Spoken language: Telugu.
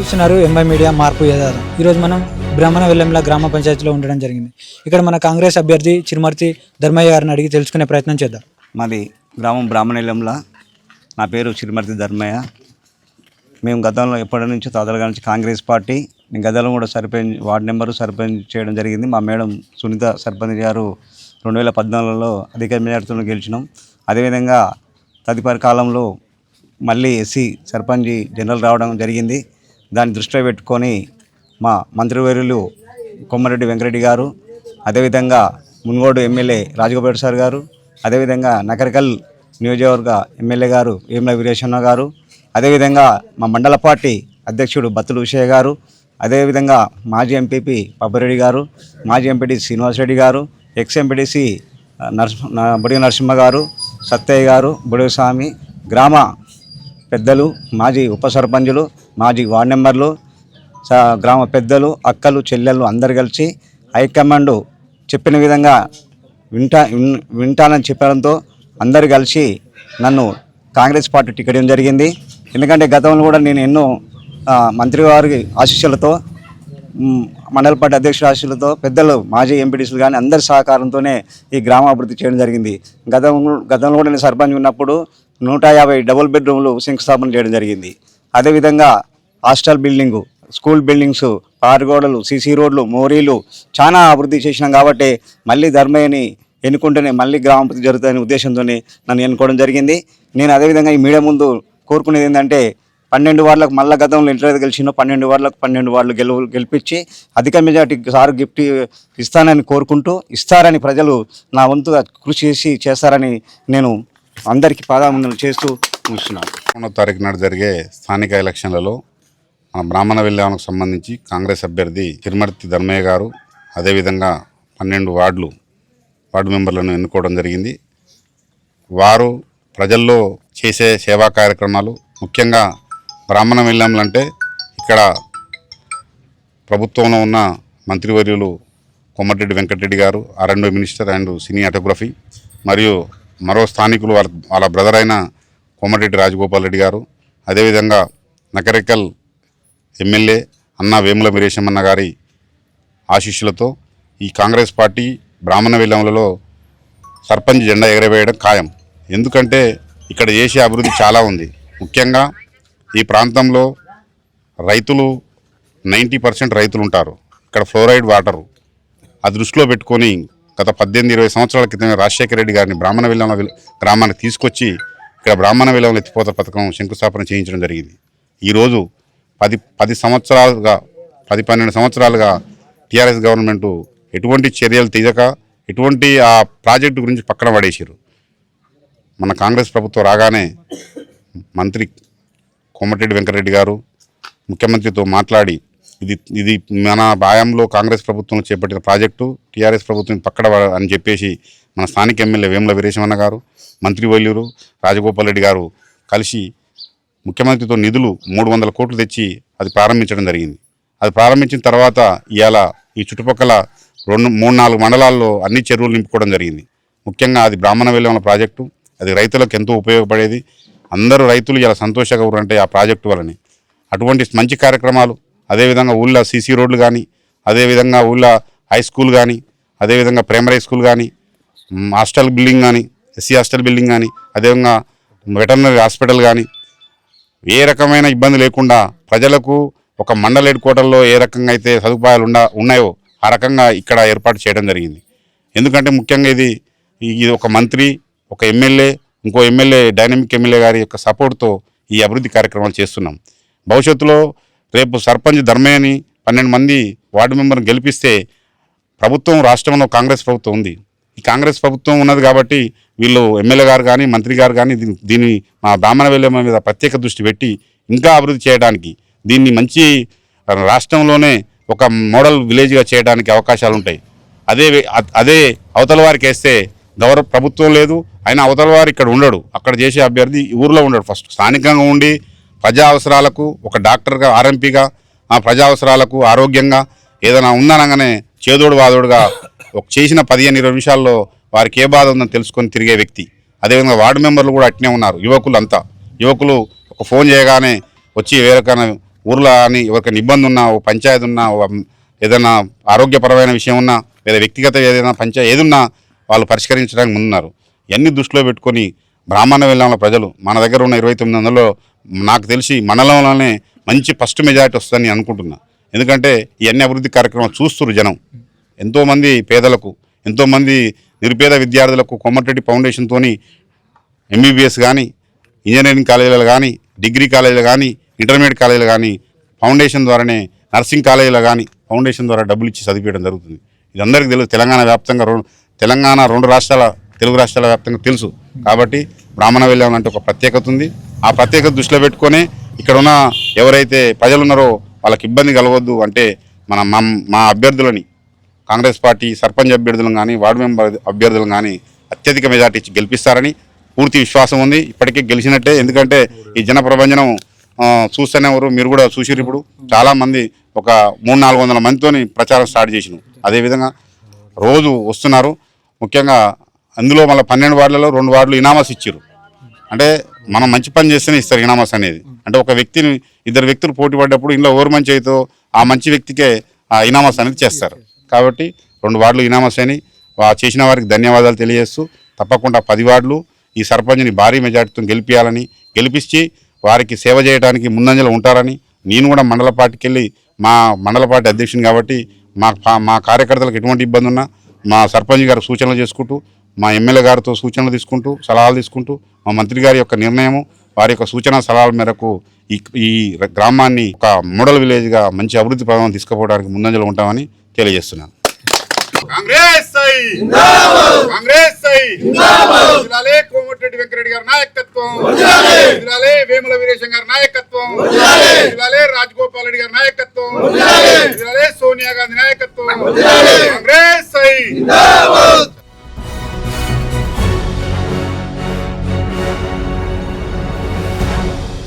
చూస్తున్నారు ఎంఐ మీడియా మార్పు యథార్థం. ఈరోజు మనం బ్రహ్మణ వెల్లంల గ్రామ పంచాయతీలో ఉండడం జరిగింది. ఇక్కడ మన కాంగ్రెస్ అభ్యర్థి చిరుమర్తి ధర్మయ్య గారిని అడిగి తెలుసుకునే ప్రయత్నం చేద్దాం. మాది గ్రామం బ్రాహ్మణ వెల్లంల. నా పేరు చిరుమర్తి ధర్మయ్య. మేము గతంలో ఎప్పటి నుంచో తాతల నుంచి కాంగ్రెస్ పార్టీ. నేను గతంలో కూడా సర్పంచ్ వార్డు నెంబరు సర్పంచ్ చేయడం జరిగింది. మా మేడం సునీత సర్పంచ్ గారు 2014లో అధిక మెజార్టీతో గెలిచినాం. అదేవిధంగా తదుపరి కాలంలో మళ్ళీ ఎస్సీ సర్పంచ్ జనరల్ రావడం జరిగింది. దాన్ని దృష్టిలో పెట్టుకొని మా మంత్రివర్యులు కొమ్మరెడ్డి వెంకరెడ్డి గారు, అదేవిధంగా మున్గోడు ఎమ్మెల్యే రాజగోపాల్ సార్ గారు, అదేవిధంగా నకరికల్ నియోజకవర్గ ఎమ్మెల్యే గారు వేముల వీరేశన్న గారు, అదేవిధంగా మా మండల పార్టీ అధ్యక్షుడు బత్తుల విషయ గారు, అదేవిధంగా మాజీ ఎంపీపీ పబ్బరెడ్డి గారు, మాజీ ఎంపీటీసీ శ్రీనివాసరెడ్డి గారు, ఎక్స్ ఎంపీటీసీ బొడిగ నరసింహ గారు, సత్తయ్య గారు, బొడిగ స్వామి, గ్రామ పెద్దలు, మాజీ ఉప సర్పంచులు, మాజీ వార్డు మెంబర్లు, గ్రామ పెద్దలు, అక్కలు, చెల్లెళ్ళు అందరు కలిసి హైకమాండ్ చెప్పిన విధంగా వింటానని చెప్పడంతో అందరు కలిసి నన్ను కాంగ్రెస్ పార్టీ టికెట్ ఇవ్వడం జరిగింది. ఎందుకంటే గతంలో కూడా నేను ఎన్నో మంత్రి వారి ఆశీస్సులతో, మండల పార్టీ అధ్యక్షుల ఆశీస్సులతో, పెద్దలు మాజీ ఎంపీటీసీలు కానీ అందరి సహకారంతోనే ఈ గ్రామ అభివృద్ధి చేయడం జరిగింది. గతంలో కూడా నేను సర్పంచ్ ఉన్నప్పుడు 150 డబుల్ బెడ్రూమ్లు శంకుస్థాపన చేయడం జరిగింది. అదేవిధంగా హాస్టల్ బిల్డింగు, స్కూల్ బిల్డింగ్స్, పారుగోడలు, సీసీ రోడ్లు, మోరీలు చాలా అభివృద్ధి చేసినాం. కాబట్టి మళ్ళీ ధర్మయ్యని ఎన్నుకుంటేనే మళ్ళీ గ్రామాభివృద్ధి జరుగుతుందనే ఉద్దేశంతో నన్ను ఎన్నుకోవడం జరిగింది. నేను అదేవిధంగా ఈ మీడియా ముందు కోరుకునేది ఏంటంటే 12 వార్డులకు మళ్ళీ గతంలో ఇంటర్ గెలిచినో 12 వార్డులకు 12 వార్డులు గెలిపించి అధిక మెజార్టీ సార్ గిఫ్ట్ ఇస్తానని కోరుకుంటూ, ఇస్తారని ప్రజలు నా వంతుగా కృషి చేస్తారని నేను అందరికీ పాదాభివందనలు చేస్తూ ముగిస్తున్నాను. 3వ తారీఖు నాడు జరిగే స్థానిక ఎలక్షన్లలో మన బ్రాహ్మణ వెల్లంకు సంబంధించి కాంగ్రెస్ అభ్యర్థి చిరుమర్తి ధర్మయ్య గారు, అదేవిధంగా 12 వార్డు మెంబర్లను ఎన్నుకోవడం జరిగింది. వారు ప్రజల్లో చేసే సేవా కార్యక్రమాలు, ముఖ్యంగా బ్రాహ్మణ వెల్లంలు అంటే ఇక్కడ ప్రభుత్వంలో ఉన్న మంత్రివర్యులు కొమ్మరెడ్డి వెంకటరెడ్డి గారు, R&B మినిస్టర్ అండ్ సినీ ఆటోగ్రఫీ, మరియు మరో స్థానికులు వాళ్ళ బ్రదర్ అయిన కోమటిరెడ్డి రాజగోపాల్ రెడ్డి గారు, అదేవిధంగా నకరికల్ ఎమ్మెల్యే అన్న వేముల వీరేశమన్న గారి ఆశీస్సులతో ఈ కాంగ్రెస్ పార్టీ బ్రాహ్మణ వెల్లంలలో సర్పంచ్ జెండా ఎగరవేయడం ఖాయం. ఎందుకంటే ఇక్కడ చేసే అభివృద్ధి చాలా ఉంది. ముఖ్యంగా ఈ ప్రాంతంలో రైతులు 90% రైతులు ఉంటారు. ఇక్కడ ఫ్లోరైడ్ వాటరు ఆ దృష్టిలో పెట్టుకొని గత 18-20 సంవత్సరాల క్రితమే రాజశేఖర రెడ్డి గారిని బ్రాహ్మణ వెల్లంల గ్రామానికి తీసుకొచ్చి ఇక్కడ బ్రాహ్మణ వెల్లంల ఎత్తిపోత పథకం శంకుస్థాపన చేయించడం జరిగింది. ఈరోజు 10 సంవత్సరాలుగా 10-12 సంవత్సరాలుగా టీఆర్ఎస్ గవర్నమెంటు ఎటువంటి చర్యలు తీయక ఎటువంటి ఆ ప్రాజెక్టు గురించి పక్కన పడేసారు. మన కాంగ్రెస్ ప్రభుత్వం రాగానే మంత్రి కోమటిరెడ్డి వెంకటరెడ్డి గారు ముఖ్యమంత్రితో మాట్లాడి ఇది మన భాయంలో కాంగ్రెస్ ప్రభుత్వంలో చేపట్టిన ప్రాజెక్టు, టీఆర్ఎస్ ప్రభుత్వం పక్కన అని చెప్పేసి మన స్థానిక ఎమ్మెల్యే వేముల వీరేశమన్న గారు, మంత్రివర్యులు రాజగోపాల్ రెడ్డి గారు కలిసి ముఖ్యమంత్రితో నిధులు 300 కోట్లు తెచ్చి అది ప్రారంభించడం జరిగింది. అది ప్రారంభించిన తర్వాత ఇవాళ ఈ చుట్టుపక్కల 2-3-4 మండలాల్లో అన్ని చెరువులు నింపుకోవడం జరిగింది. ముఖ్యంగా అది బ్రాహ్మణ వెల్లంల ప్రాజెక్టు. అది రైతులకు ఎంతో ఉపయోగపడేది. అందరూ రైతులు ఇలా సంతోషంగా ఉన్నారంటే ఆ ప్రాజెక్టు వల్లనే. అటువంటి మంచి కార్యక్రమాలు, అదేవిధంగా ఊళ్ళో సీసీ రోడ్లు కానీ, అదేవిధంగా ఊళ్ళో హై స్కూల్ కానీ, అదేవిధంగా ప్రైమరీ స్కూల్ కానీ, హాస్టల్ బిల్డింగ్ కానీ, ఎస్సీ హాస్టల్ బిల్డింగ్ కానీ, అదేవిధంగా వెటర్నరీ హాస్పిటల్ కానీ, ఏ రకమైన ఇబ్బంది లేకుండా ప్రజలకు ఒక మండల హెడ్ క్వార్టర్లో ఏ రకంగా అయితే సదుపాయాలు ఉన్నాయో ఆ రకంగా ఇక్కడ ఏర్పాటు చేయడం జరిగింది. ఎందుకంటే ముఖ్యంగా ఇది ఒక మంత్రి, ఒక ఎమ్మెల్యే, ఇంకో ఎమ్మెల్యే, డైనమిక్ ఎమ్మెల్యే గారి యొక్క సపోర్ట్తో ఈ అభివృద్ధి కార్యక్రమాలు చేస్తున్నాం. భవిష్యత్తులో రేపు సర్పంచ్ ధర్మయ్యని 12 మంది వార్డు మెంబర్ని గెలిపిస్తే ప్రభుత్వం రాష్ట్రంలో కాంగ్రెస్ ప్రభుత్వం ఉంది. ఈ కాంగ్రెస్ ప్రభుత్వం ఉన్నది కాబట్టి వీళ్ళు ఎమ్మెల్యే గారు కానీ, మంత్రి గారు కానీ దీన్ని మా బ్రాహ్మణ వెల్లం మీద ప్రత్యేక దృష్టి పెట్టి ఇంకా అభివృద్ధి చేయడానికి, దీన్ని మంచి రాష్ట్రంలోనే ఒక మోడల్ విలేజ్గా చేయడానికి అవకాశాలు ఉంటాయి. అదే అవతల వారికి వేస్తే ప్రభుత్వం లేదు, అయినా అవతల వారు ఇక్కడ ఉండడు. అక్కడ చేసే అభ్యర్థి ఊరిలో ఉండడు. ఫస్ట్ స్థానికంగా ఉండి ప్రజా అవసరాలకు ఒక డాక్టర్గా, ఆర్ఎంపీగా, ఆ ప్రజా అవసరాలకు ఆరోగ్యంగా ఏదైనా ఉందనగానే చేదోడు వాదోడుగా చేసిన 15-20 నిమిషాల్లో వారికి ఏ బాధ ఉందని తెలుసుకొని తిరిగే వ్యక్తి. అదేవిధంగా వార్డు మెంబర్లు కూడా అట్నే ఉన్నారు. యువకులు ఒక ఫోన్ చేయగానే వచ్చి వేరొక ఊర్లో అని ఎవరికైనా ఇబ్బంది ఉన్నా, ఓ పంచాయతీ ఉన్నా, ఏదైనా ఆరోగ్యపరమైన విషయం ఉన్నా, లేదా వ్యక్తిగత ఏదైనా ఏదున్నా వాళ్ళు పరిష్కరించడానికి ముందున్నారు. ఇవన్నీ దృష్టిలో పెట్టుకొని బ్రాహ్మణ వెళ్ళాల ప్రజలు మన దగ్గర ఉన్న 2900లో నాకు తెలిసి మండలంలోనే మంచి ఫస్ట్ మెజారిటీ వస్తుందని అనుకుంటున్నా. ఎందుకంటే ఇవన్నీ అభివృద్ధి కార్యక్రమాలు చూస్తున్నారు జనం. ఎంతోమంది పేదలకు, ఎంతోమంది నిరుపేద విద్యార్థులకు కోమటిరెడ్డి ఫౌండేషన్తో ఎంబీబీఎస్ కానీ, ఇంజనీరింగ్ కాలేజీలు కానీ, డిగ్రీ కాలేజీలు కానీ, ఇంటర్మీడియట్ కాలేజీలు కానీ ఫౌండేషన్ ద్వారానే, నర్సింగ్ కాలేజీలు కానీ ఫౌండేషన్ ద్వారా డబ్బులు ఇచ్చి చదివించడం జరుగుతుంది. ఇది అందరికీ తెలుసు. తెలంగాణ వ్యాప్తంగా తెలంగాణ 2 రాష్ట్రాల తెలుగు రాష్ట్రాల వ్యాప్తంగా తెలుసు. కాబట్టి బ్రాహ్మణ వెళ్ళాం అంటే ఒక ప్రత్యేకత ఉంది. ఆ ప్రత్యేకత దృష్టిలో పెట్టుకొని ఇక్కడ ఉన్న ఎవరైతే ప్రజలు ఉన్నారో వాళ్ళకి ఇబ్బంది కలగవద్దు అంటే మా అభ్యర్థులని, కాంగ్రెస్ పార్టీ సర్పంచ్ అభ్యర్థులను కానీ, వార్డు మెంబర్ అభ్యర్థులను కానీ అత్యధిక మెజార్టీ ఇచ్చి గెలిపిస్తారని పూర్తి విశ్వాసం ఉంది. ఇప్పటికే గెలిచినట్టే. ఎందుకంటే ఈ జన ప్రభంజనం చూస్తూనే ఎవరు, మీరు కూడా చూసిరు. ఇప్పుడు చాలామంది ఒక 300-400 మందితోని ప్రచారం స్టార్ట్ చేసినాం. అదేవిధంగా రోజు వస్తున్నారు. ముఖ్యంగా అందులో మళ్ళీ 12 వార్డులలో 2 వార్డులు ఇనామస్ ఇచ్చారు. అంటే మనం మంచి పని చేస్తేనే ఇస్తారు ఇనామస్ అనేది. అంటే ఒక వ్యక్తిని 2 వ్యక్తులు పోటీ పడ్డప్పుడు ఇంట్లో ఓవర్ మంచి అయితే ఆ మంచి వ్యక్తికే ఆ ఇనామస్ అనేది చేస్తారు. కాబట్టి 2 వార్డులు ఇనామస్ అని చేసిన వారికి ధన్యవాదాలు తెలియజేస్తూ తప్పకుండా 10 వార్డులు ఈ సర్పంచ్ని భారీ మెజార్టీతో గెలిపించి వారికి సేవ చేయడానికి ముందంజలో ఉంటారని, నేను కూడా మండల పార్టీకి వెళ్ళి మా మండల పార్టీ అధ్యక్షుని కాబట్టి మా కార్యకర్తలకు ఎటువంటి ఇబ్బంది ఉన్నా మా సర్పంచ్ గారు సూచనలు చేసుకుంటూ, మా ఎమ్మెల్యే గారితో సూచనలు తీసుకుంటూ, సలహాలు తీసుకుంటూ, మా మంత్రి గారి యొక్క నిర్ణయము, వారి యొక్క సూచన సలహాల మేరకు ఈ గ్రామాన్ని ఒక మోడల్ విలేజ్గా మంచి అభివృద్ధి పథకం తీసుకుపోవడానికి ముందంజలో ఉంటామని తెలియజేస్తున్నాను. కోమటిరెడ్డి వెంకరెడ్డి గారి నాయకత్వం, వేముల వీరేశం గారి నాయకత్వం, రాజగోపాల్ రెడ్డి గారి నాయకత్వం, సోనియా గాంధీ నాయకత్వం. కాంగ్రెస్